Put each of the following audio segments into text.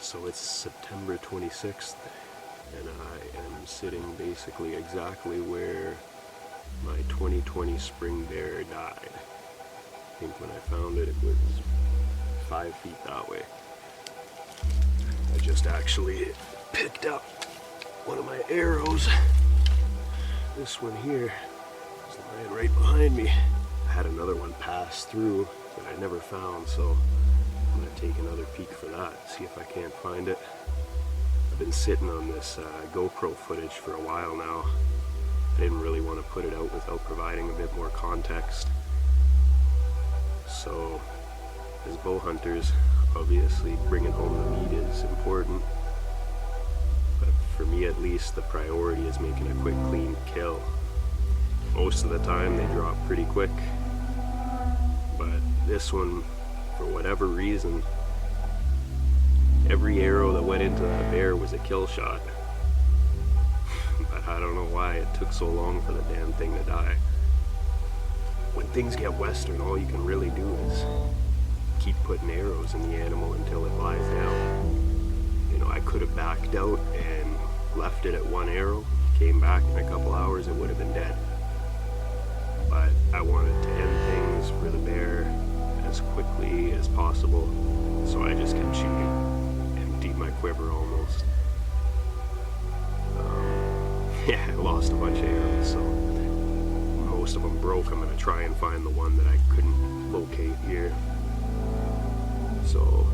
So it's September 26th, and I am sitting basically exactly where my 2020 spring bear died. I think when I found it, it was 5 feet that way. I just actually picked up one of my arrows. This one here is lying right behind me. I had another one pass through that I never found, so I'm gonna take another peek for that, see if I can't find it. I've been sitting on this GoPro footage for a while now. I didn't really want to put it out without providing a bit more context. So, as bow hunters, obviously bringing home the meat is important. But for me at least, the priority is making a quick, clean kill. Most of the time they drop pretty quick. But this one, for whatever reason, every arrow that went into that bear was a kill shot. But I don't know why it took so long for the damn thing to die. When things get western, all you can really do is keep putting arrows in the animal until it lies down. You know, I could have backed out and left it at one arrow, came back in a couple hours, it would have been dead. But I wanted to end things for the bear as quickly as possible, so I just kept shooting, emptied my quiver almost. Yeah, I lost a bunch of arrows, so most of them broke. I'm gonna try and find the one that I couldn't locate here. So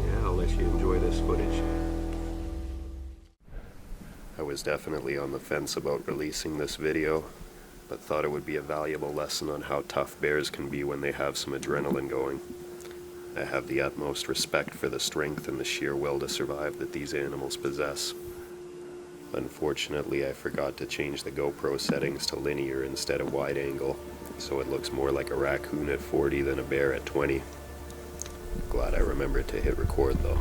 yeah, I'll let you enjoy this footage. I was definitely on the fence about releasing this video, but thought it would be a valuable lesson on how tough bears can be when they have some adrenaline going. I have the utmost respect for the strength and the sheer will to survive that these animals possess. Unfortunately, I forgot to change the GoPro settings to linear instead of wide angle, so it looks more like a raccoon at 40 than a bear at 20. Glad I remembered to hit record though.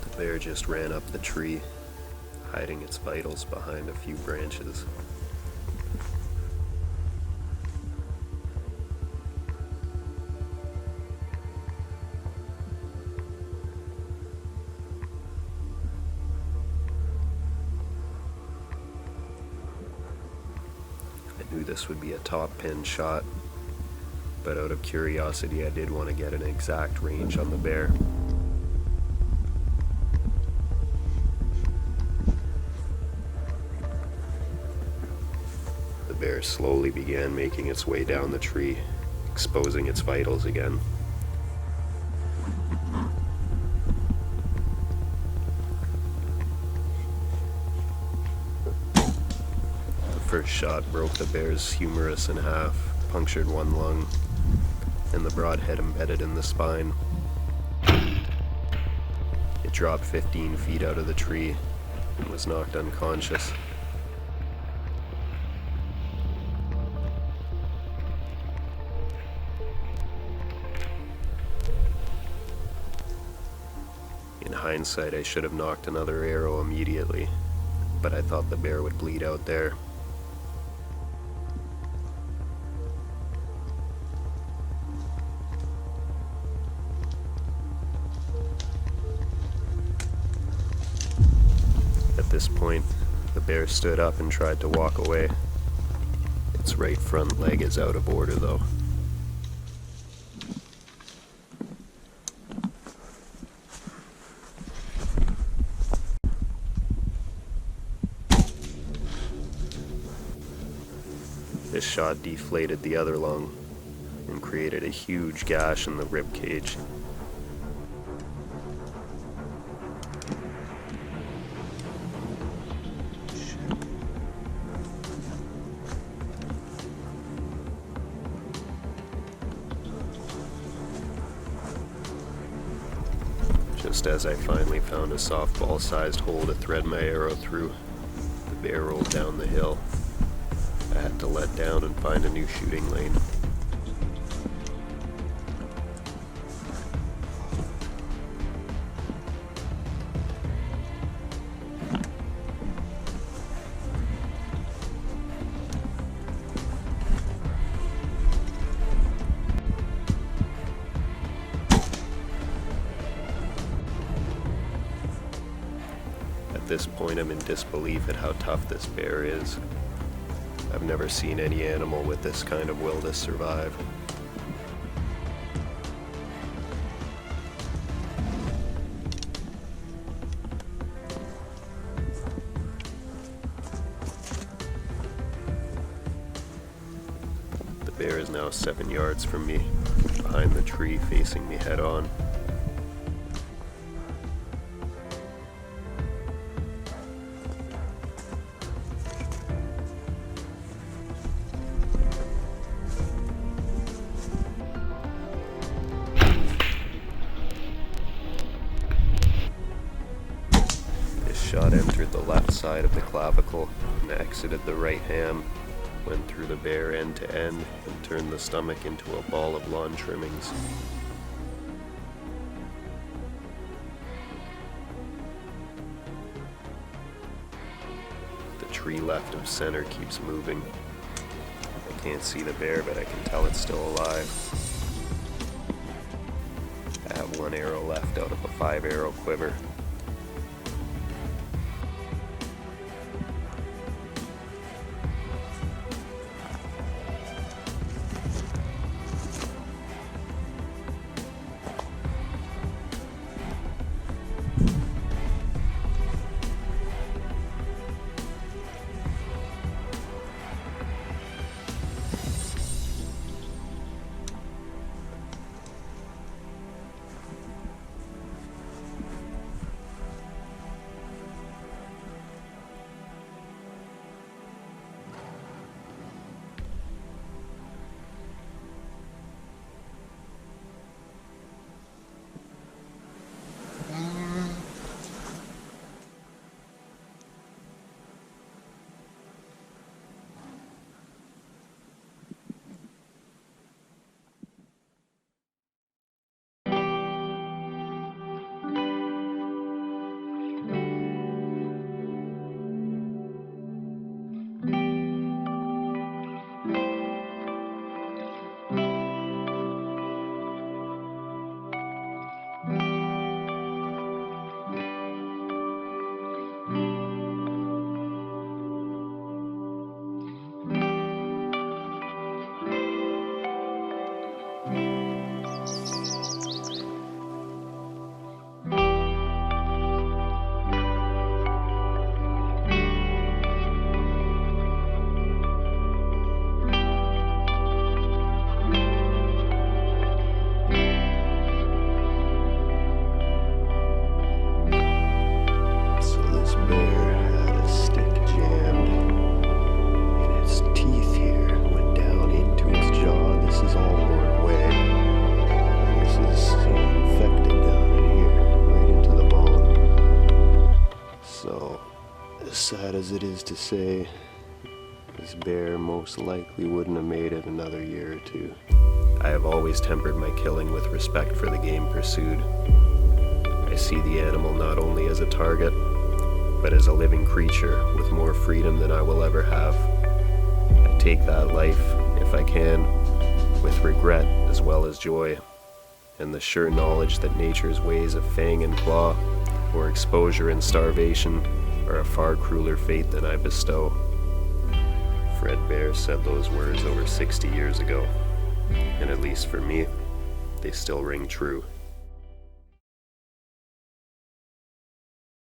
The bear just ran up the tree, hiding its vitals behind a few branches. I knew this would be a top pin shot, but out of curiosity I did want to get an exact range on the bear. The bear slowly began making its way down the tree, exposing its vitals again. The first shot broke the bear's humerus in half, punctured one lung, and the broadhead embedded in the spine. It dropped 15 feet out of the tree and was knocked unconscious. In hindsight, I should have knocked another arrow immediately, but I thought the bear would bleed out there. At this point, the bear stood up and tried to walk away. Its right front leg is out of order though. This shot deflated the other lung and created a huge gash in the rib cage. Just as I finally found a softball-sized hole to thread my arrow through, the bear rolled down the hill. I had to let down and find a new shooting lane. this point I'm in disbelief at how tough this bear is. I've never seen any animal with this kind of will to survive. The bear is now 7 yards from me, behind the tree, facing me head on. Shot entered the left side of the clavicle and exited the right ham, went through the bear end to end, and turned the stomach into a ball of lawn trimmings. The tree left of center keeps moving. I can't see the bear, but I can tell it's still alive. I have 1 arrow left out of a 5-arrow quiver. Sad as it is to say, this bear most likely wouldn't have made it another year or two. I have always tempered my killing with respect for the game pursued. I see the animal not only as a target, but as a living creature with more freedom than I will ever have. I take that life, if I can, with regret as well as joy, and the sure knowledge that nature's ways of fang and claw, or exposure and starvation, are a far crueler fate than I bestow. Fred Bear said those words over 60 years ago, and at least for me, they still ring true.